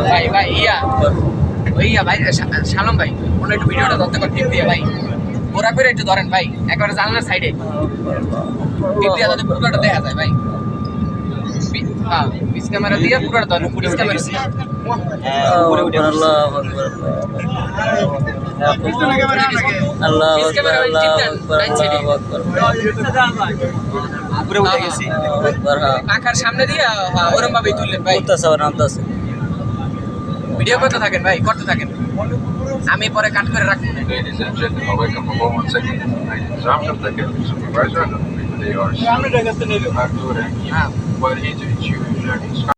ভাই ভাই ইয়া ভাই শালম ভাই ওটা একটু ভিডিওটা ধরতে পার টিপ দিয়ে ভাই ওরা করে একটু ধরেন ভাই একবারে জানলার সাইডে টিপ দিয়ে যাতে পুরোটা দেখা যায় ভাই পিস ক্যামেরা দিয়ে পুরোটা ধরেন পিস ক্যামেরা উপরে উঠে আল্লাহ উপরে উঠে গেছি পাখার সামনে দিয়ে ওরম ভাবেই তুললেন ভাই ভিডিও করতে থাকেন ভাই করতে থাকেন আমি পরে কাট করে রাখবো Ladies and gentlemen, welcome aboard once again. Zaten de supervisor. They are